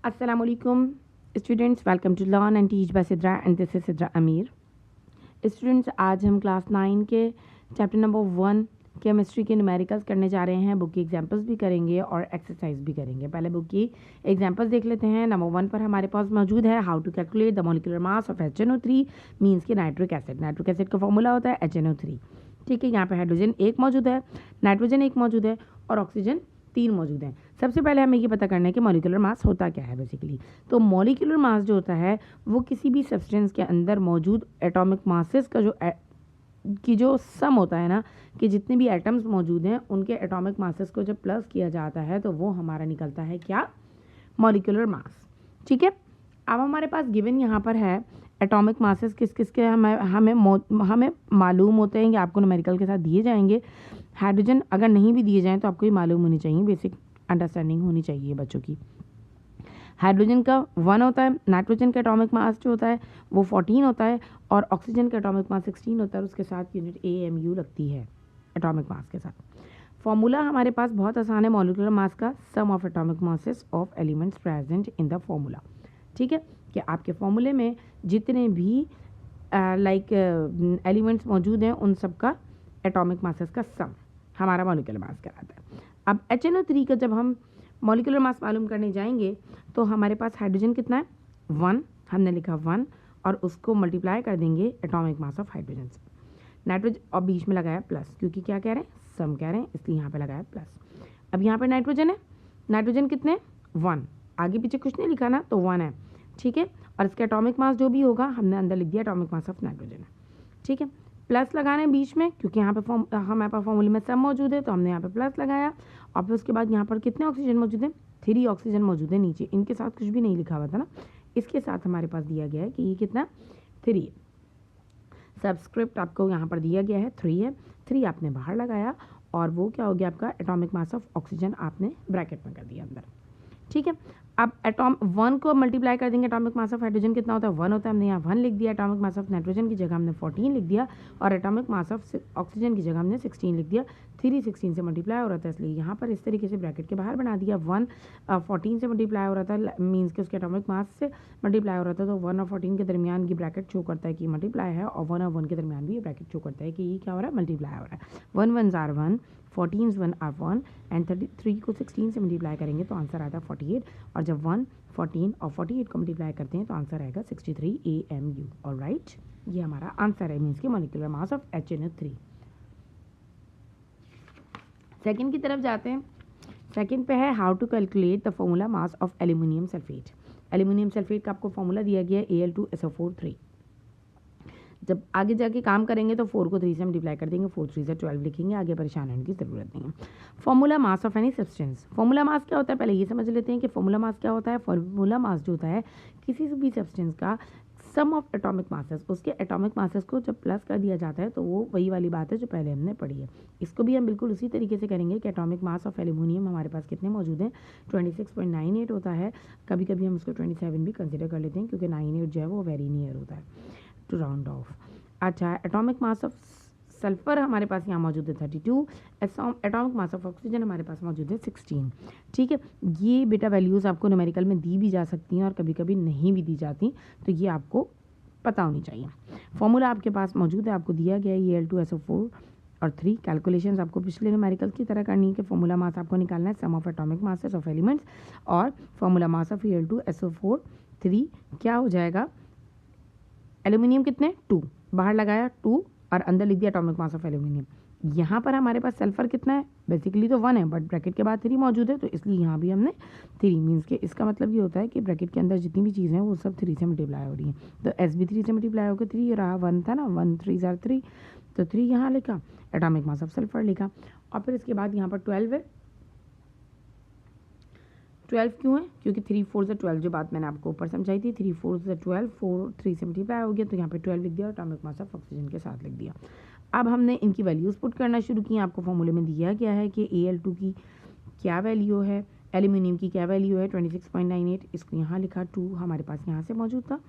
Assalamualaikum students, welcome to Learn and Teach by Sidra and this is Sidra Amir. Students आज हम class 9 के chapter number 1 chemistry के numericals करने जा रहे हैं। बुक की एग्जांपल्स भी करेंगे और एक्सरसाइज भी करेंगे। पहले बुक की एग्जांपल्स देख लेते हैं। नंबर 1 पर हमारे पास मौजूद है how to calculate the molecular mass of HNO3 means की नाइट्रिक एसिड। नाइट्रिक एसिड का फॉर्मूला होता है HNO3। ठीक है, यहाँ पे हाइड्रोजन एक मौजूद है, नाइट्रोजन एक मौजूद है और ऑक्सीजन 3 मौजूद हैं। सबसे पहले हमें ये पता करना है कि मॉलिक्यूलर मास होता क्या है बेसिकली। तो मॉलिक्यूलर मास जो होता है वो किसी भी सब्सटेंस के अंदर मौजूद एटॉमिक मासेस का जो सम होता है ना, कि जितने भी एटम्स मौजूद हैं उनके एटॉमिक मासेस को जब प्लस किया जाता है तो वो हमारा निकलता है क्या, मॉलिक्यूलर मास। ठीक है, अब हमारे पास गिवन यहाँ पर है एटॉमिक मासेस किस किस के हमें मालूम होते हैं कि आपको न्यूमेरिकल के साथ दिए जाएंगे। हाइड्रोजन अगर नहीं भी दिए जाएं तो आपको ये मालूम होनी चाहिए, बेसिक अंडरस्टैंडिंग होनी चाहिए बच्चों की। हाइड्रोजन का 1 होता है, नाइट्रोजन का एटॉमिक मास जो होता है वो 14 होता है और ऑक्सीजन का एटॉमिक मास 16 होता है और उसके साथ यूनिट AMU लगती है एटॉमिक मास के साथ। फॉर्मूला हमारे पास बहुत आसान है, मॉलिक्यूलर मास का sum of atomic masses of elements present in the formula. ठीक है, कि आपके फॉर्मूले में जितने भी एलिमेंट्स मौजूद हैं उन सब का एटॉमिक मासेस का सम हमारा मॉलिक्यूलर मास कहलाता है। अब HNO3 का जब हम मॉलिक्यूलर मास मालूम करने जाएंगे तो हमारे पास हाइड्रोजन कितना है 1, हमने लिखा 1 और उसको मल्टीप्लाई कर देंगे एटॉमिक मास ऑफ हाइड्रोजन से। नाइट्रोजन और बीच में लगाया प्लस, क्योंकि क्या कह रहे हैं, सम कह रहे हैं, इसलिए यहाँ पे लगाया प्लस। अब यहाँ पे नाइट्रोजन है, नाइट्रोजन कितने 1, आगे पीछे कुछ नहीं लिखा ना तो 1 है। ठीक है, और इसका एटॉमिक मास जो भी होगा हमने अंदर लिख दिया एटॉमिक मास ऑफ नाइट्रोजन है। ठीक है, प्लस लगाना है बीच में क्योंकि यहाँ पे हमारे पास फॉर्मूले में सम मौजूद है तो हमने यहाँ पे प्लस लगाया। और फिर उसके बाद यहाँ पर कितने ऑक्सीजन मौजूद हैं, 3 ऑक्सीजन मौजूद है नीचे, इनके साथ कुछ भी नहीं लिखा हुआ था ना, इसके साथ हमारे पास दिया गया है कि ये कितना 3 है। सबस्क्रिप्ट आपको यहाँ पर दिया गया है 3 है, 3 आपने बाहर लगाया और वो क्या हो गया आपका एटॉमिक मास ऑफ ऑक्सीजन आपने ब्रैकेट में कर दिया अंदर। ठीक है, अब एटॉम 1 को मल्टीप्लाई कर देंगे, एटॉमिक मास ऑफ हाइड्रोजन कितना होता है 1 होता है, हमने यहाँ 1 लिख दिया। एटॉमिक मास ऑफ नाइट्रोजन की जगह हमने 14 लिख दिया और एटॉमिक मास ऑफ ऑक्सीजन की जगह हमने 16 लिख दिया। 3 16 से मल्टीप्लाई हो रहा था इसलिए यहाँ पर इस तरीके से ब्रैकेट के बाहर बना दिया। 1 14 से मल्टीप्लाई हो रहा था मीन्स कि उसके एटॉमिक मास से मल्टीप्लाई हो रहा था, तो 1 और 14 के दरमियान की ब्रैकेट शो करता है कि मल्टीप्लाई है और 1 और 1 के दरमियान भी ये ब्रैकेट शो करता है कि ये क्या हो रहा है, मल्टीप्लाई हो रहा है। 1 1 आर 1, 14 1 आर 1 एंड 33 को 16 से मल्टीप्लाई करेंगे तो आंसर आता है 48 और जब 1 14 और 48 को मल्टीप्लाई करते हैं तो आंसर आएगा 63 AMU। ऑलराइट, ये हमारा आंसर है मीन्स की molecular mass of HNO3। Second की तरफ जाते हैं। सेकंड पे है how to calculate the formula mass of aluminium sulphate. Aluminium sulphate का आपको फॉर्मूला दिया गया है Al2SO4 3। जब आगे जाके काम करेंगे तो 4 को 3 से मल्टीप्लाई कर देंगे, 4 3 से 12 लिखेंगे, आगे परेशान होने की ज़रूरत नहीं है। Formula mass of any substance, formula mass क्या होता है पहले ये समझ लेते हैं कि फॉर्मूला मास क्या होता है। फॉर्मूला मास जो होता है किसी भी सब्सटेंस का सम ऑफ एटॉमिक मासेस, उसके एटॉमिक मासेस को जब प्लस कर दिया जाता है तो वो वही वाली बात है जो पहले हमने पढ़ी है। इसको भी हम बिल्कुल उसी तरीके से करेंगे कि एटॉमिक मास ऑफ एल्यूमिनियम हमारे पास कितने मौजूद हैं, 26.98 होता है। कभी कभी हम उसको 27 भी कंसिडर कर लेते हैं क्योंकि 98 जो है वो वेरी नियर होता है टू राउंड ऑफ। अच्छा, एटॉमिक मास ऑफ सल्फर हमारे पास यहाँ मौजूद है 32, एटॉमिक मास ऑफ ऑक्सीजन हमारे पास मौजूद है 16। ठीक है, ये बेटा वैल्यूज़ आपको न्यूमेरिकल में दी भी जा सकती हैं और कभी कभी नहीं भी दी जाती, तो ये आपको पता होनी चाहिए। फॉर्मूला आपके पास मौजूद है, आपको दिया गया है Al2SO4 और 3। कैलकुलेशंस आपको पिछले न्यूमेरिकल की तरह करनी है कि फॉर्मूला मास आपको निकालना है sum of atomic masses of elements और फॉर्मूला मास ऑफ Al2SO4 3 क्या हो जाएगा, एल्यूमिनियम कितने 2 बाहर लगाया 2 और अंदर लिख दिया एटॉमिक मास ऑफ एल्यूमिनियम। यहाँ पर हमारे पास सल्फर कितना है, बेसिकली तो 1 है बट ब्रैकेट के बाद 3 मौजूद है तो इसलिए यहाँ भी हमने 3 मीन्स के इसका मतलब ये होता है कि ब्रैकेट के अंदर जितनी भी चीज़ें हैं वो सब 3 से मल्टीप्लाई हो रही हैं। तो S भी 3 से मल्टीप्लाई होकर 3 रहा, 1 था ना, 1 3 3 तो 3 यहाँ लिखा, एटॉमिक मास ऑफ सल्फर लिखा और फिर इसके बाद यहाँ पर 12 है। 12 क्यों है, क्योंकि 3 4 से 12 जो बात मैंने आपको ऊपर समझाई थी, 3 4 से 12, 4 3 से मल्टीप्लाई हो गया तो यहाँ पे 12 लिख दिया, एटॉमिक मास ऑफ ऑक्सीजन के साथ लिख दिया। अब हमने इनकी वैल्यूज़ पुट करना शुरू की। आपको फॉर्मूले में दिया गया है कि Al2 की क्या वैल्यू है, एल्यूमिनियम की क्या वैल्यू है 26.98, इसको यहाँ लिखा, 2 हमारे पास यहाँ से मौजूद था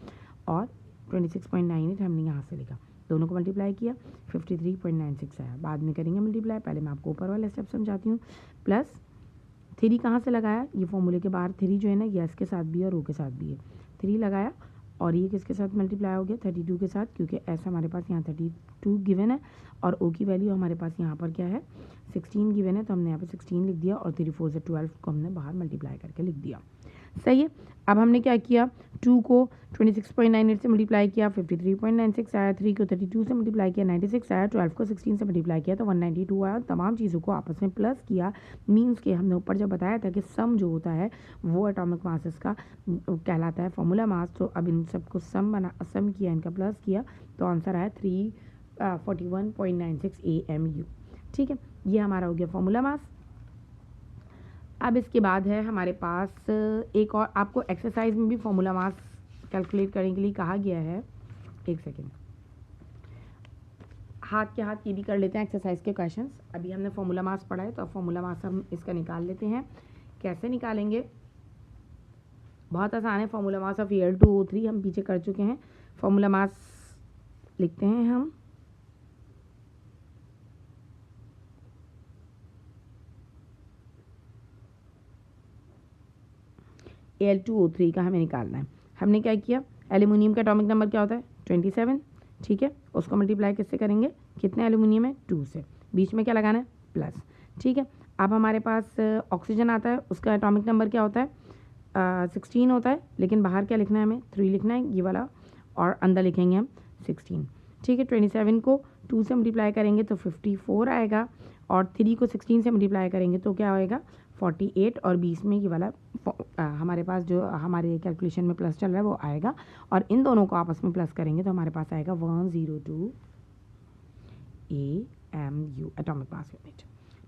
और 26.98 हमने यहाँ से लिखा, दोनों को मल्टीप्लाई किया 53.96 आया। बाद में करेंगे मल्टीप्लाई, पहले मैं आपको ऊपर वाला स्टेप समझाती हूँ। प्लस 3 कहाँ से लगाया, ये फॉर्मूले के बाहर 3 जो है ना ये एस के साथ भी है और ओ के साथ भी है, 3 लगाया और ये किसके साथ मल्टीप्लाई हो गया 32 के साथ, क्योंकि एस हमारे पास यहाँ 32 गिवन है और ओ की वैल्यू हमारे पास यहाँ पर क्या है 16 गिवन है, तो हमने यहाँ पे 16 लिख दिया और 3 4 से 12 को हमने बाहर मल्टीप्लाई करके लिख दिया। सही है। अब हमने क्या किया, 2 को 26.98 से मल्टीप्लाई किया 53.96 आया, 3 को 32 से मल्टीप्लाई किया 96 आया, 12 को 16 से मल्टीप्लाई किया तो 192 आया। तमाम चीज़ों को आपस में प्लस किया, मीन्स के हमने ऊपर जब बताया था कि सम जो होता है वो एटॉमिक मासेस का कहलाता है फॉर्मूला मास। तो अब इन सबको सम किया, इनका प्लस किया तो आंसर आया 341.96 AMU। ठीक है, ये हमारा हो गया फॉर्मूला मास। अब इसके बाद है हमारे पास एक और, आपको एक्सरसाइज में भी फॉर्मूला मास कैलकुलेट करने के लिए कहा गया है। एक सेकेंड, हाथ के हाथ ये भी कर लेते हैं एक्सरसाइज के क्वेश्चंस। अभी हमने फॉर्मूला मास पढ़ा है तो अब फॉर्मूला मास हम इसका निकाल लेते हैं। कैसे निकालेंगे, बहुत आसान है। फॉर्मूला मास ऑफ Al2O3 हम पीछे कर चुके हैं। फॉर्मूला मास लिखते हैं हम, Al2O3 का हमें निकालना है। हमने क्या किया, एल्यूमिनियम का एटॉमिक नंबर क्या होता है 27, ठीक है, उसको मल्टीप्लाई किससे करेंगे, कितने एल्यूमिनियम है 2 से, बीच में क्या लगाना है प्लस, ठीक है। अब हमारे पास ऑक्सीजन आता है, उसका एटॉमिक नंबर क्या होता है 16 होता है, लेकिन बाहर क्या लिखना है हमें 3 लिखना है ये वाला, और अंदर लिखेंगे हम 16, ठीक है। 27 को 2 से मल्टीप्लाई करेंगे तो 54 आएगा और 3 को 16 से मल्टीप्लाई करेंगे तो क्या आएगा 48 और 20 में ये वाला हमारे पास जो हमारे कैलकुलेशन में प्लस चल रहा है वो आएगा और इन दोनों को आपस में प्लस करेंगे तो हमारे पास आएगा 102 AMU एटॉमिक मास यूनिट,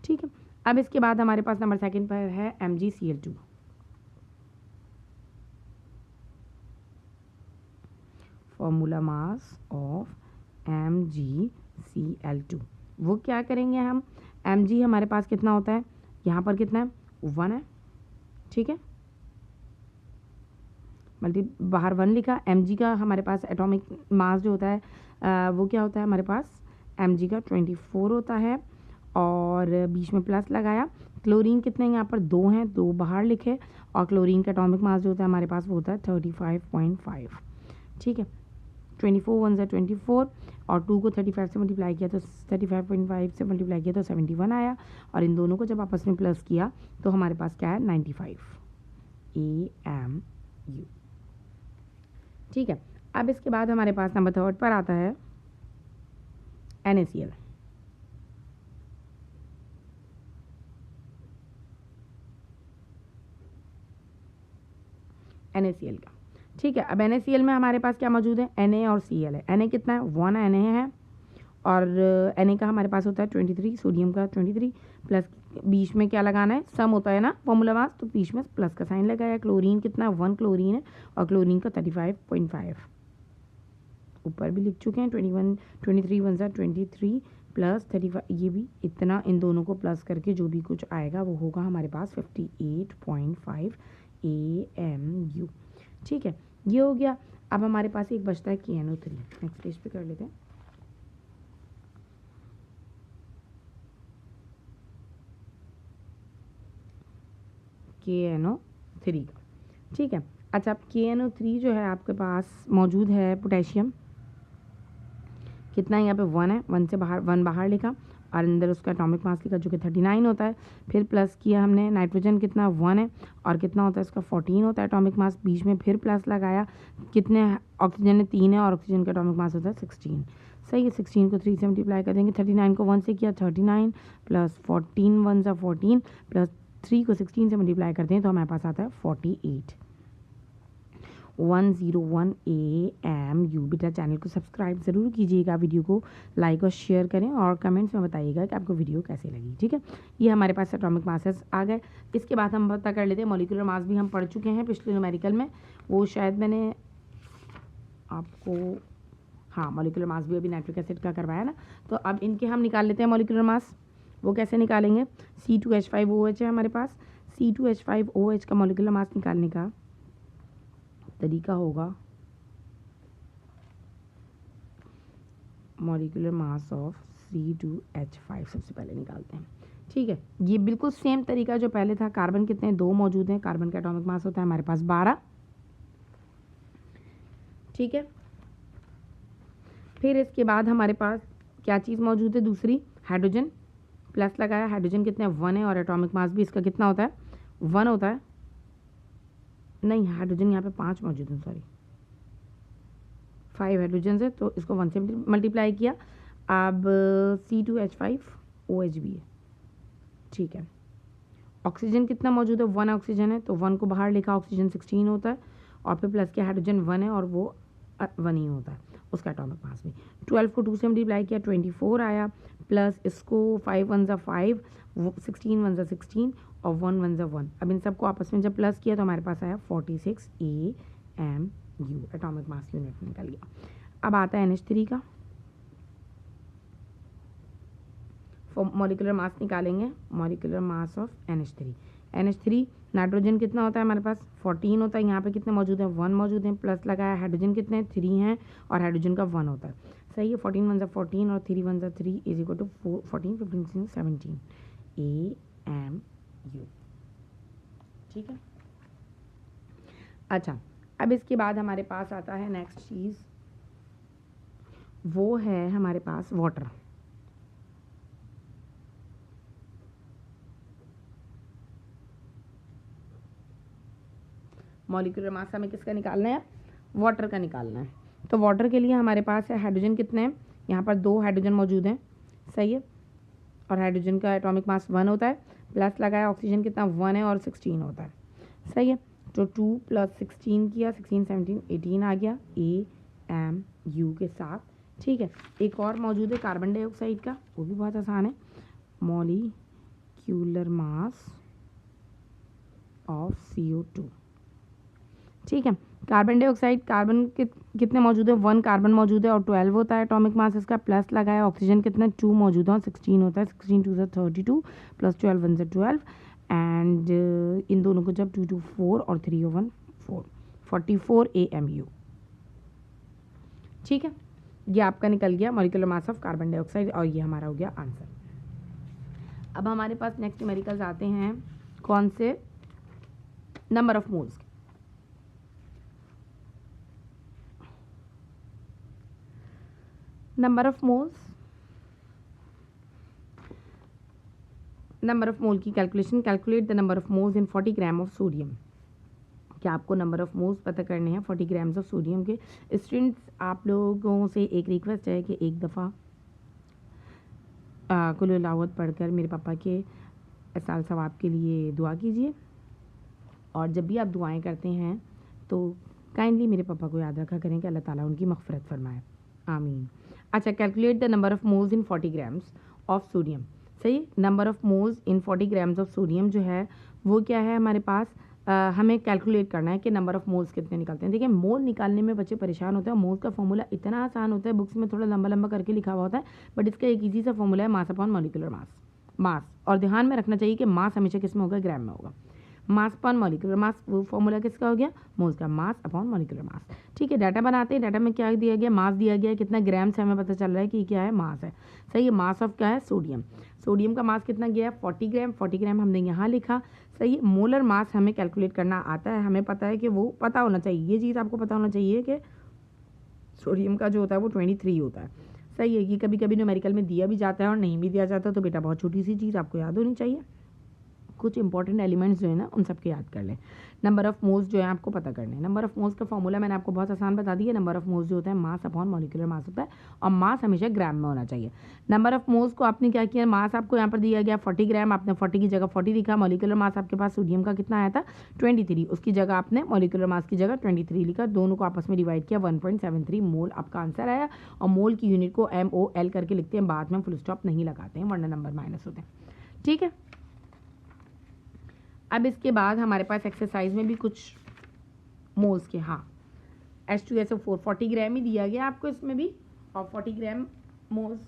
ठीक है। अब इसके बाद हमारे पास नंबर सेकंड पर है MgCl2। Formula mass of MgCl2, वो क्या करेंगे हम, Mg हमारे पास कितना होता है, यहाँ पर कितना है 1 है, ठीक है, बाहर 1 लिखा। Mg का हमारे पास एटॉमिक मास जो होता है वो क्या होता है हमारे पास, Mg का 24 होता है और बीच में प्लस लगाया। क्लोरीन कितने यहाँ पर 2 हैं, 2 बाहर लिखे और क्लोरीन का एटॉमिक मास जो होता है हमारे पास वो होता है 35.5, ठीक है। 24 1 से 24 और 2 को 35 से मल्टीप्लाई किया तो 35.5 से मल्टीप्लाई किया तो 71 आया और इन दोनों को जब आपस में प्लस किया तो हमारे पास क्या है 95 AMU, ठीक है। अब इसके बाद हमारे पास नंबर थर्ड पर आता है NaCl। NaCl का, ठीक है। अब NaCl में हमारे पास क्या मौजूद है, Na और Cl है। Na कितना है 1 Na है और Na का हमारे पास होता है 23, सोडियम का 23 प्लस बीच में क्या लगाना है, सम होता है ना फॉर्मूला मास, तो बीच में प्लस का साइन लगाया। क्लोरीन कितना 1 क्लोरीन है और क्लोरीन का 35.5 ऊपर भी लिख चुके हैं। 21 23 1 23 प्लस 35, ये भी इतना, इन दोनों को प्लस करके जो भी कुछ आएगा वो होगा हमारे पास 58.5 AMU, ठीक है। ये हो गया। अब हमारे पास एक बचता है KNO3, नेक्स्ट पेज पे कर लेते हैं। KNO3 का, ठीक है। अच्छा, अब KNO3 जो है आपके पास मौजूद है पोटेशियम कितना है यहाँ पे 1 है, 1 से बाहर 1 बाहर लिखा और अंदर उसका एटॉमिक मास लिखा जो कि 39 होता है। फिर प्लस किया हमने, नाइट्रोजन कितना 1 है और कितना होता है इसका 14 होता है एटॉमिक मास, बीच में फिर प्लस लगाया। कितने, ऑक्सीजन में 3 है और ऑक्सीजन का एटॉमिक मास होता है 16, सही है। 16 को 3 से मल्टीप्लाई कर देंगे, 39 को 1 से किया 39 प्लस 14 1 सा 14 प्लस 3 को 16 से मल्टीप्लाई करते हैं तो हमारे पास आता है 48 101 AMU। बेटा चैनल को सब्सक्राइब ज़रूर कीजिएगा, वीडियो को लाइक और शेयर करें और कमेंट्स में बताइएगा कि आपको वीडियो कैसे लगी, ठीक है। ये हमारे पास एटॉमिक मासेस आ गए। इसके बाद हम पता कर लेते हैं मॉलिक्यूलर मास भी हम पढ़ चुके हैं पिछले न्यूमेरिकल में, वो शायद मैंने आपको, हाँ मॉलिक्यूलर मास भी अभी नाइट्रिक एसिड का करवाया ना, तो अब इनके हम निकाल लेते हैं मॉलिक्यूलर मास। वो कैसे निकालेंगे, C2H5OH है हमारे पास, C2H5OH का मॉलिक्यूलर मास निकालने का तरीका होगा मॉलिक्यूलर मास ऑफ C2H5 सबसे पहले निकालते हैं, ठीक है, ये बिल्कुल सेम तरीका जो पहले था। कार्बन कितने, 2 मौजूद हैं, कार्बन का एटॉमिक मास होता है हमारे पास 12। ठीक है, फिर इसके बाद हमारे पास क्या चीज़ मौजूद है, दूसरी हाइड्रोजन, प्लस लगाया, हाइड्रोजन कितने 1 है और एटॉमिक मास भी इसका कितना होता है 1 होता है। नहीं, हाइड्रोजन यहाँ पे 5 मौजूद हैं, सॉरी 5 हाइड्रोजन है, तो इसको 1 से मल्टीप्लाई किया। अब C2H5OH भी है। ठीक है, ऑक्सीजन कितना मौजूद है, 1 ऑक्सीजन है, तो 1 को बाहर लिखा, ऑक्सीजन 16 होता है, और फिर प्लस के हाइड्रोजन 1 है और वो 1 ही होता है, उसका एटॉमिक मास भी। 12 को 2 से मल्टीप्लाई किया, 24 आया, प्लस इसको 5 1 ज़ा 5, 16 1 ज़ा 16 और 1 1 ज़ा 1। अब इन सबको आपस में जब प्लस किया तो हमारे पास आया 46 AMU, एटॉमिक मास यूनिट निकल गया। अब आता है NH3 का, मॉलिक्यूलर मास निकालेंगे, molecular mass of NH3। NH3 nitrogen कितना होता है हमारे पास 14 होता है, यहाँ पे कितने मौजूद हैं 1 मौजूद हैं, प्लस लगाया, हाइड्रोजन कितने 3 हैं और हाइड्रोजन का 1 होता है। सही है, 14 1 ज़ा 14 और 3 1 ज़ा 3 इज इक्वल टू 14 15 16 17 AMU। ठीक है, अच्छा, अब इसके बाद हमारे पास आता है नेक्स्ट चीज़, वो है हमारे पास वाटर। मॉलिक्यूलर मास हमें किसका निकालना है, वाटर का निकालना है। तो वाटर के लिए हमारे पास है हाइड्रोजन कितने हैं, यहाँ पर 2 हाइड्रोजन मौजूद हैं, सही है, और हाइड्रोजन का एटॉमिक मास 1 होता है, प्लस लगाया, ऑक्सीजन कितना 1 है और 16 होता है, सही है, तो 2 + 16 किया, 16 17 18 आ गया AMU के साथ। ठीक है, एक और मौजूद है कार्बन डाइऑक्साइड का, वो भी बहुत आसान है, मॉलिक्यूलर मास ऑफ CO2। ठीक है, कार्बन डाइऑक्साइड, कार्बन कितने मौजूद है 1 कार्बन मौजूद है और 12 होता है एटॉमिक मास इसका, प्लस लगाया, ऑक्सीजन कितने 2 मौजूद है और 16 होता है, 16 2 ज़ा 32 प्लस 12 1 ज़ा 12 एंड इन दोनों को जब 2 2 4 और 3 1 4 44 AMU। ठीक है, ये आपका निकल गया molecular mass of carbon dioxide और ये हमारा हो गया आंसर। अब हमारे पास नेक्स्ट न्यूमेरिकल्स आते हैं, कौन से, number of moles. Number of moles, number of mole की calculation, calculate the number of moles in 40 gram of sodium. क्या आपको नंबर ऑफ मोल्स पता करने हैं 40 ग्राम्स ऑफ सोडियम के। स्टूडेंट्स, आप लोगों से एक रिक्वेस्ट है कि एक दफ़ा कुल लावत पढ़कर मेरे पापा के साल सवाब के लिए दुआ कीजिए, और जब भी आप दुआएं करते हैं तो काइंडली मेरे पापा को याद रखा करें कि अल्लाह ताला उनकी मग़फ़िरत फरमाए, आमीन। अच्छा, calculate the number of moles in 40 grams of sodium. सही, number of moles in 40 grams of sodium जो है वो क्या है हमारे पास, हमें कैलकुलेट करना है कि नंबर ऑफ मोल्स कितने निकलते हैं। देखिए, मोल निकालने में बच्चे परेशान होते हैं, मोल्स का फॉर्मूला इतना आसान होता है, बुक्स में थोड़ा लंबा लंबा करके लिखा हुआ होता है, बट इसका एक ईजी सा फॉर्मूला है, मास अपॉन मॉलिक्यूलर मास। और ध्यान में रखना चाहिए कि मास हमेशा किस में होगा, ग्राम में होगा। मास अपॉन मॉलिक्यूलर मास, वो फॉर्मूला किसका हो गया, मोल्स का, मास अपॉन मॉलिक्यूलर मास। ठीक है, डाटा बनाते हैं, डाटा में क्या दिया गया, मास दिया गया है, कितना ग्राम से हमें पता चल रहा है कि क्या है, मास है। सही है, मास ऑफ क्या है, सोडियम। सोडियम का मास कितना गया है 40 ग्राम, 40 ग्राम हमने यहाँ लिखा। सही है, मोलर मास हमें कैलकुलेट करना आता है, हमें पता है कि वो पता होना चाहिए, ये चीज़ आपको पता होना चाहिए कि सोडियम का जो होता है वो 23 होता है। सही है, ये कभी कभी न्यूमेरिकल में दिया भी जाता है और नहीं भी दिया जाता, तो बेटा बहुत छोटी सी चीज़ आपको याद होनी चाहिए, कुछ इंपॉर्टेंट एलिमेंट्स जो है ना उन सबके याद कर लें। नंबर ऑफ मोल्स जो है आपको पता करने हैं। नंबर ऑफ मोल्स का फॉर्मूला मैंने आपको बहुत आसान बता दिया। नंबर ऑफ मोल्स जो होता है मास अपॉन मॉलिक्यूलर मास होता है, और मास हमेशा ग्राम में होना चाहिए। नंबर ऑफ मोल्स को आपने क्या किया, मास आपको यहाँ पर दिया गया 40 ग्राम, आपने 40 की जगह 40 लिखा। मॉलिक्यूलर मास आपके पास सोडियम का कितना आया था 23, उसकी जगह आपने मॉलिक्यूलर मास की जगह 23 लिखा, दोनों को आपस में डिवाइड किया, 1.73 मोल आपका आंसर आया। और मोल की यूनिट को MOL करके लिखते हैं, बाद में फुल स्टॉप नहीं लगाते हैं वरना नंबर माइनस होते हैं। ठीक है, अब इसके बाद हमारे पास एक्सरसाइज में भी कुछ मोल्स के, हाँ, H2SO4 40 ग्राम ही दिया गया आपको इसमें भी, और 40 ग्राम मोल्स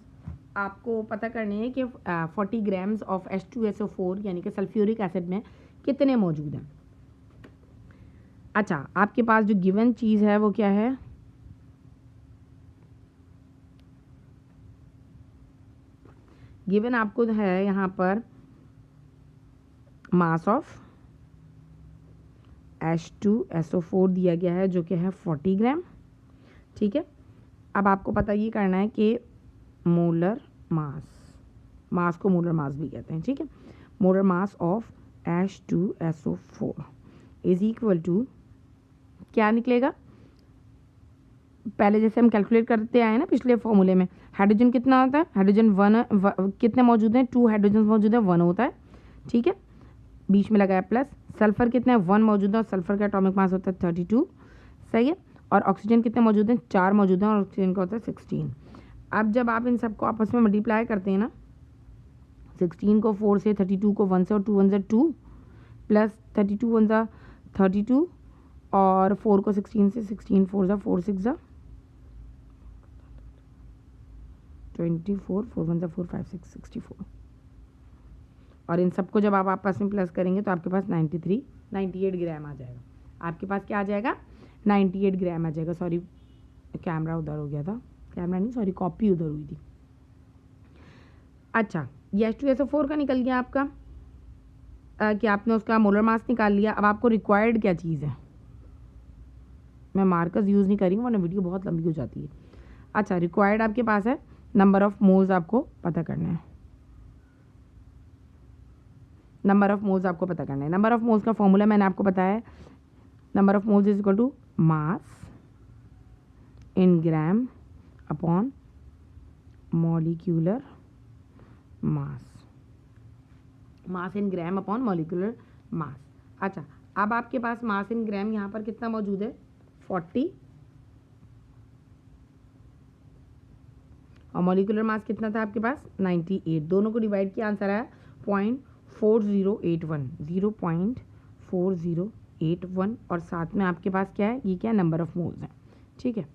आपको पता करने हैं कि 40 ग्राम्स ऑफ H2SO4 यानी कि सल्फ्यूरिक एसिड में कितने मौजूद हैं। अच्छा, आपके पास जो गिवन चीज़ है वो क्या है, गिवन आपको है यहाँ पर मास ऑफ H2SO4 दिया गया है जो कि है 40 ग्राम। ठीक है, अब आपको पता ये करना है कि मोलर मास को मोलर मास भी कहते हैं। ठीक है, molar mass of H2SO4 is equal to क्या निकलेगा, पहले जैसे हम कैलकुलेट करते आए ना पिछले फॉर्मूले में, हाइड्रोजन कितना होता है, हाइड्रोजन कितने मौजूद हैं, 2 हाइड्रोजन मौजूद है, 1 होता है। ठीक है, बीच में लगाया प्लस, सल्फर कितने 1 मौजूद है और सल्फर का एटॉमिक मास होता है 32। सही है, और ऑक्सीजन कितने मौजूद हैं, 4 मौजूद हैं और ऑक्सीजन का होता है 16। अब जब आप इन सबको आपस में मल्टीप्लाई करते हैं ना, 16 को 4 से, 32 को 1 से और 2 1 2 प्लस 32 1 32 और 4 को 16 से, 16 4 4 6 24 4 1 4 5 6 64 और इन सबको जब आप आपस में प्लस करेंगे तो आपके पास 98 ग्राम आ जाएगा। आपके पास क्या आ जाएगा, 98 ग्राम आ जाएगा। सॉरी कैमरा उधर हो गया था, कैमरा नहीं सॉरी कॉपी उधर हुई थी। अच्छा, ये H2SO4 का निकल गया आपका, कि आपने उसका मोलर मास निकाल लिया। अब आपको रिक्वायर्ड क्या चीज़ है, मैं मार्कर्स यूज़ नहीं करी वरना वीडियो बहुत लंबी हो जाती है। अच्छा, रिक्वायर्ड आपके पास है नंबर ऑफ मोल्स, आपको पता करना है, नंबर ऑफ मोल्स आपको पता करना है। नंबर ऑफ मोल्स का फॉर्मूला मैंने आपको बताया है, number of moles is equal to mass in gram upon molecular mass, mass in gram upon molecular mass. अच्छा, अब आपके पास मास इन ग्राम यहाँ पर कितना मौजूद है, 40 और मॉलिक्यूलर मास कितना था आपके पास 98। दोनों को डिवाइड किया, आंसर आया 0.4081, 0.4081 और साथ में आपके पास क्या है, ये क्या नंबर ऑफ मोल्स है। ठीक है,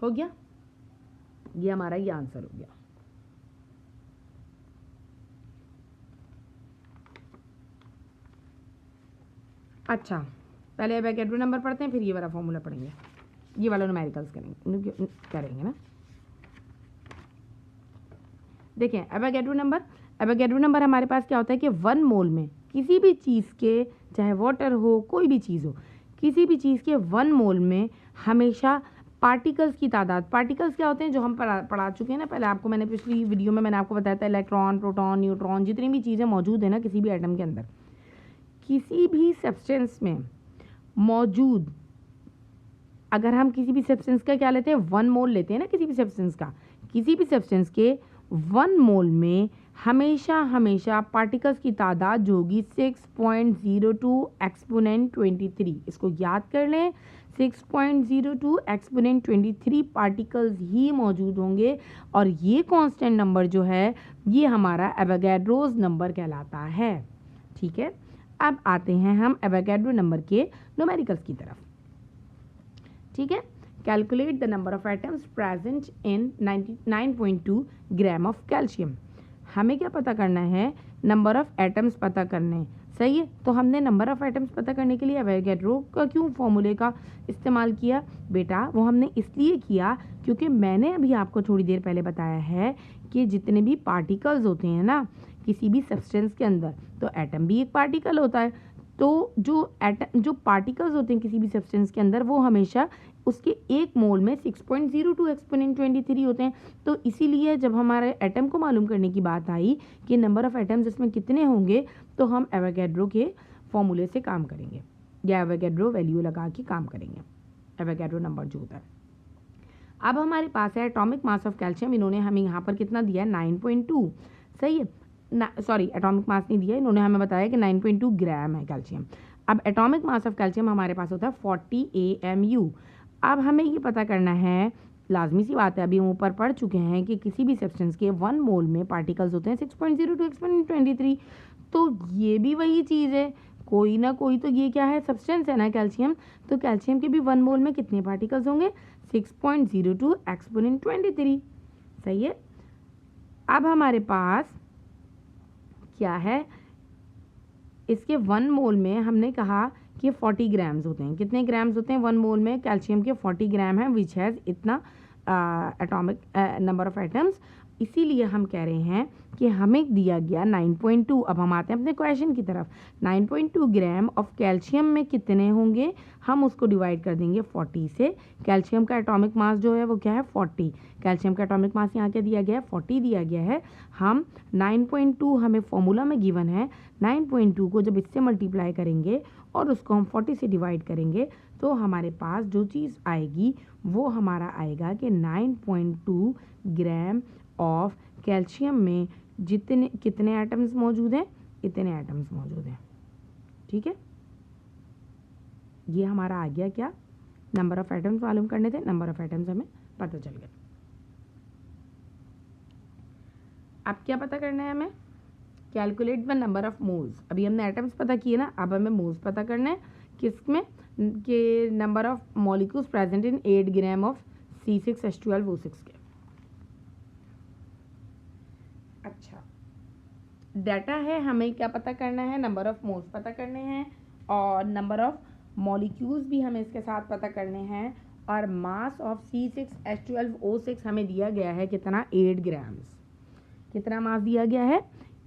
हो गया, ये हमारा ये आंसर हो गया। अच्छा, पहले एवोगैड्रो नंबर पढ़ते हैं, फिर ये वाला फॉर्मूला पढ़ेंगे, ये वाला न्यूमेरिकल्स करेंगे ना। देखें एवोगैड्रो नंबर हमारे पास क्या होता है कि 1 मोल में किसी भी चीज़ के, चाहे वाटर हो कोई भी चीज़ हो, किसी भी चीज़ के 1 मोल में हमेशा पार्टिकल्स की तादाद, पार्टिकल्स क्या होते हैं जो हम पढ़ा चुके हैं ना पहले, आपको मैंने पिछली वीडियो में मैंने आपको बताया था, इलेक्ट्रॉन प्रोटॉन न्यूट्रॉन जितनी भी चीज़ें मौजूद है ना किसी भी एटम के अंदर, किसी भी सब्सटेंस में मौजूद, अगर हम किसी भी सब्सटेंस का क्या लेते हैं 1 मोल लेते हैं ना, किसी भी सब्सटेंस का, किसी भी सब्सटेंस के 1 मोल में हमेशा पार्टिकल्स की तादाद जो होगी 6.02 एक्सपोनेंट 23, इसको याद कर लें, 6.02 एक्सपोनेंट 23 पार्टिकल्स ही मौजूद होंगे और ये कांस्टेंट नंबर जो है ये हमारा एवोगैड्रोस नंबर कहलाता है। ठीक है, अब आते हैं हम एवोगैड्रो नंबर के न्यूमेरिकल्स की तरफ। ठीक है, calculate the number of atoms present in 99.2 gram of calcium. हमें क्या पता करना है, नंबर ऑफ एटम्स पता करने। सही है, तो हमने नंबर ऑफ एटम्स पता करने के लिए एवोगैड्रो का क्यों फॉर्मूले का इस्तेमाल किया बेटा, वो हमने इसलिए किया क्योंकि मैंने अभी आपको थोड़ी देर पहले बताया है कि जितने भी पार्टिकल्स होते हैं ना किसी भी सब्सटेंस के अंदर, तो एटम भी एक पार्टिकल होता है, तो जो पार्टिकल्स होते हैं किसी भी सब्सटेंस के अंदर वो हमेशा उसके 1 मोल में 6.02 एक्सपोनेंट 23 होते हैं। तो इसीलिए जब हमारे एटम को मालूम करने की बात आई कि नंबर ऑफ एटम्स इसमें कितने होंगे, तो हम एवोगैड्रो के फॉर्मूले से काम करेंगे या एवोगैड्रो वैल्यू लगा के काम करेंगे, एवोगैड्रो नंबर जो होता है। अब हमारे पास है एटॉमिक मास ऑफ कैल्शियम, इन्होंने हमें यहाँ पर कितना दिया है 9.2। सही है, सॉरी एटॉमिक मास नहीं दिया, इन्होंने हमें बताया कि 9.2 ग्राम है कैल्शियम। अब एटॉमिक मास ऑफ कैल्शियम हमारे पास होता है 40 AMU। अब हमें ये पता करना है, लाजमी सी बात है, अभी हम ऊपर पढ़ चुके हैं कि किसी भी सब्सटेंस के 1 मोल में पार्टिकल्स होते हैं 6.02 एक्सपोनेंट 23, तो ये भी वही चीज़ है, कोई ना कोई तो ये क्या है सब्सटेंस है ना कैल्शियम, तो कैल्शियम के भी 1 मोल में कितने पार्टिकल्स होंगे 6.02 एक्सपोनेंट 23। सही है, अब हमारे पास क्या है, इसके 1 मोल में हमने कहा कि 40 ग्राम्स होते हैं। कितने ग्राम्स होते हैं 1 मोल में, कैल्शियम के 40 ग्राम है, विच हैज़ इतना एटॉमिक नंबर ऑफ एटम्स इसीलिए हम कह रहे हैं कि हमें दिया गया 9.2। अब हम आते हैं अपने क्वेश्चन की तरफ। 9.2 ग्राम ऑफ कैल्शियम में कितने होंगे, हम उसको डिवाइड कर देंगे 40 से। कैल्शियम का एटॉमिक मास जो है वो क्या है 40। कैल्शियम का एटॉमिक मास यहाँ क्या दिया गया है 40 दिया गया है। हम 9.2 हमें फॉर्मूला में गिवन है, 9.2 को जब इससे मल्टीप्लाई करेंगे और उसको हम 40 से डिवाइड करेंगे तो हमारे पास जो चीज़ आएगी वो हमारा आएगा कि 9.2 ग्राम ऑफ कैल्शियम में कितने एटम्स मौजूद हैं, इतने एटम्स मौजूद हैं। ठीक है, ये हमारा आ गया क्या, नंबर ऑफ एटम्स मालूम करने थे, नंबर ऑफ एटम्स हमें पता चल गया। अब क्या पता करना है हमें, calculate the number of moles. अभी हमने एटम्स पता किए ना, अब हमें मोल्स पता करना है किसमें, के number of molecules present in 8 gram of C6H12O6 के। अच्छा, डाटा है, हमें क्या पता करना है, नंबर ऑफ मोल्स पता करने हैं और नंबर ऑफ मॉलिक्यूल्स भी हमें इसके साथ पता करने हैं। और मास ऑफ C6H12O6 हमें दिया गया है कितना, 8 ग्राम्स। कितना मास दिया गया है,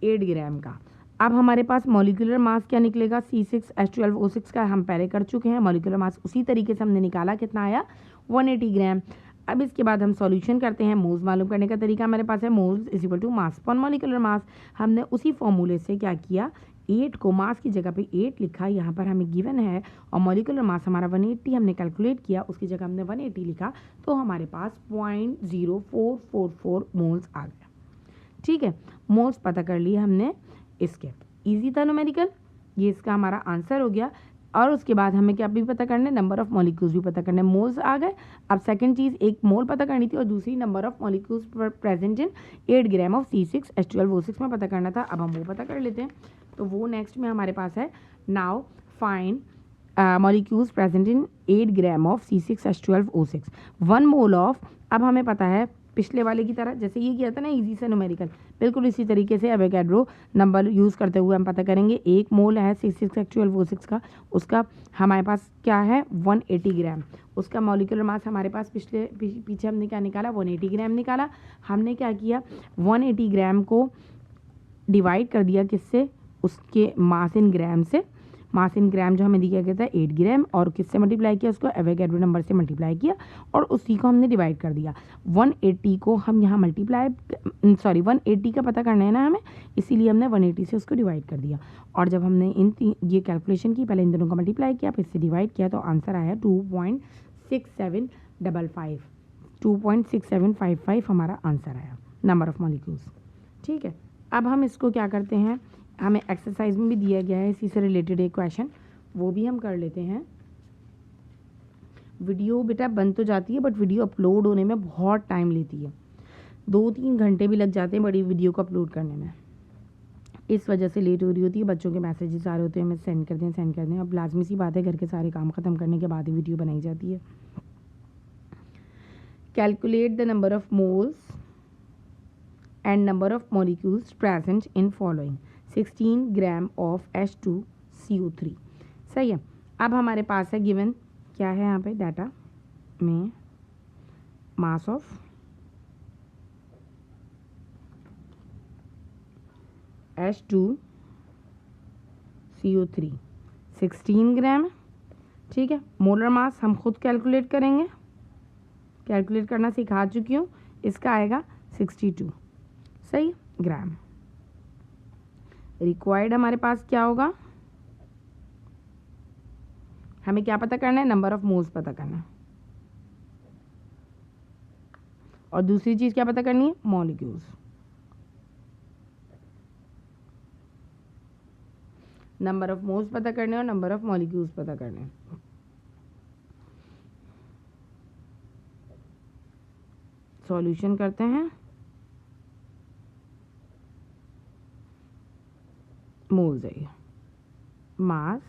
8 ग्राम का। अब हमारे पास मॉलिक्यूलर मास क्या निकलेगा, C6H12O6 का हम पहले कर चुके हैं। मॉलिक्यूलर मास उसी तरीके से हमने निकाला, कितना आया 180 ग्राम। अब इसके बाद हम सॉल्यूशन करते हैं। मोल्स मालूम करने का तरीका हमारे पास है, moles is equal to mass upon molecular mass. हमने उसी फॉर्मूले से क्या किया, 8 को मास की जगह पे 8 लिखा, यहाँ पर हमें गिवन है, और मॉलिक्यूलर मास हमारा 180 हमने कैलकुलेट किया, उसकी जगह हमने 180 लिखा, तो हमारे पास 0.0444 मोल्स आ गया। ठीक है, मोल्स पता कर लिए हमने इसके, इजी था न्यूमेरिकल, ये इसका हमारा आंसर हो गया। और उसके बाद हमें क्या भी पता करना है, नंबर ऑफ मॉलिक्यूल्स भी पता करना है। मोल्स आ गए। अब सेकंड चीज़, एक मोल पता करनी थी और दूसरी number of molecules present in 8 gram of C6H12O6 में पता करना था। अब हम वो पता कर लेते हैं, तो वो नेक्स्ट में हमारे पास है, now find molecules present in 8 gram of C6H12O6 1 mole of. अब हमें पता है पिछले वाले की तरह, जैसे ये किया था ना इजी से न्यूमेरिकल, बिल्कुल इसी तरीके से एवोगैड्रो नंबर यूज़ करते हुए हम पता करेंगे। 1 मोल है C6H12O6 का, उसका हमारे पास क्या है 180 ग्राम। उसका मॉलिक्यूलर मास हमारे पास पीछे हमने क्या निकाला, 180 ग्राम निकाला। हमने क्या किया, 180 ग्राम को डिवाइड कर दिया किससे, उसके मास इन ग्राम से। मास इन ग्राम जो हमें दिया गया था 8 ग्राम, और किससे मल्टीप्लाई किया, उसको एवोगैड्रो नंबर से मल्टीप्लाई किया और उसी को हमने डिवाइड कर दिया। 180 को हम यहाँ 180 का पता करना है ना हमें, इसीलिए हमने 180 से उसको डिवाइड कर दिया। और जब हमने ये कैलकुलेशन की, पहले इन दोनों का मल्टीप्लाई किया फिर इससे डिवाइड किया, तो आंसर आया 2.6755 2.6755 हमारा आंसर आया, नंबर ऑफ मॉलिक्यूल्स। ठीक है, अब हम इसको क्या करते हैं, हमें एक्सरसाइज में भी दिया गया है इसी से रिलेटेड एक क्वेश्चन, वो भी हम कर लेते हैं। वीडियो बेटा बन तो जाती है बट वीडियो अपलोड होने में बहुत टाइम लेती है, 2-3 घंटे भी लग जाते हैं बड़ी वीडियो को अपलोड करने में, इस वजह से लेट हो रही होती है। बच्चों के मैसेजेस आ रहे होते हैं, हमें सेंड कर दें। अब लाजमी सी बात है, घर के सारे काम ख़त्म करने के बाद ही वीडियो बनाई जाती है। Calculate the number of moles and number of molecules present in following 16 gram of H2CO3। सही है, अब हमारे पास है गिवन, क्या है यहाँ पे डाटा में, मास ऑफ H2CO3 16 ग्राम। ठीक है, मोलर मास हम खुद कैलकुलेट करेंगे, कैलकुलेट करना सिखा चुकी हूँ, इसका आएगा 62 सही ग्राम। रिक्वायर्ड हमारे पास क्या होगा, हमें क्या पता करना है, नंबर ऑफ मोल्स पता करना है, और दूसरी चीज़ क्या पता करनी है, मॉलिक्यूल्स। नंबर ऑफ मोल्स पता करने और नंबर ऑफ मॉलिक्यूल्स पता करने। सॉल्यूशन करते हैं, मोल्स है, mass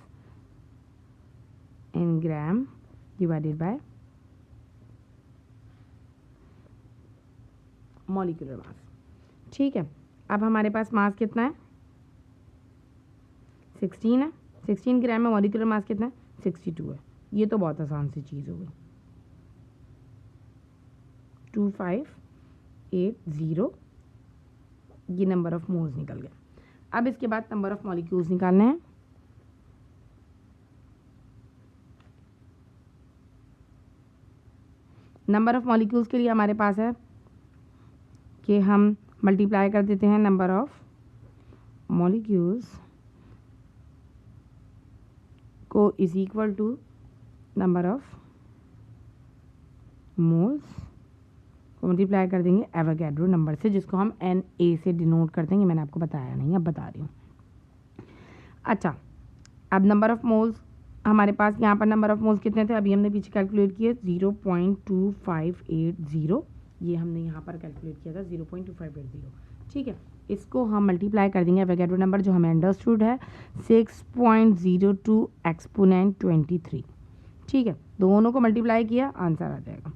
in gram divided by molecular mass. ठीक है, अब हमारे पास मास कितना है, 16 है, 16 ग्राम में मॉलिक्यूलर मास कितना है, 62 है। ये तो बहुत आसान सी चीज़ हो गई, 2580 ये नंबर ऑफ मोल्स निकल गए। अब इसके बाद नंबर ऑफ मॉलिक्यूल्स निकालने हैं। नंबर ऑफ मॉलिक्यूल्स के लिए हमारे पास है कि हम मल्टीप्लाई कर देते हैं नंबर ऑफ मॉलिक्यूल्स को is equal to number of moles को मल्टीप्लाई कर देंगे एवोगैड्रो नंबर से, जिसको हम Na से डिनोट कर देंगे। मैंने आपको बताया नहीं, अब बता रही हूँ। अच्छा, अब नंबर ऑफ मोल्स हमारे पास यहाँ पर नंबर ऑफ मोल्स कितने थे, अभी हमने पीछे कैलकुलेट किए 0.2580, ये हमने यहाँ पर कैलकुलेट किया था 0.2580। ठीक है, इसको हम मल्टीप्लाई कर देंगे एवोगैड्रो नंबर जो हमें अंडरस्टूड है 6.02 एक्सपोनेंट 23। ठीक है, दोनों को मल्टीप्लाई किया, आंसर आ जाएगा।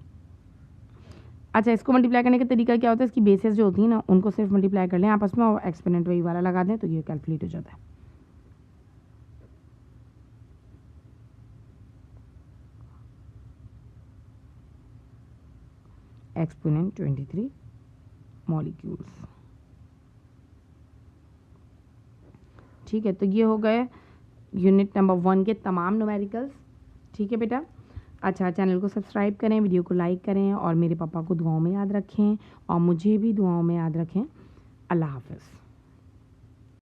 अच्छा, इसको मल्टीप्लाई करने का तरीका क्या होता है, इसकी बेसिस जो होती है ना उनको सिर्फ मल्टीप्लाई कर लें आपस में और एक्सपोनेंट वही वाला लगा दें तो ये कैलकुलेट हो जाता है। Exponent 23 molecules. ठीक है, तो ये हो गए यूनिट नंबर 1 के तमाम न्यूमेरिकल्स। ठीक है बेटा। अच्छा, चैनल को सब्सक्राइब करें, वीडियो को लाइक करें और मेरे पापा को दुआओं में याद रखें और मुझे भी दुआओं में याद रखें। अल्लाह हाफ़िज़।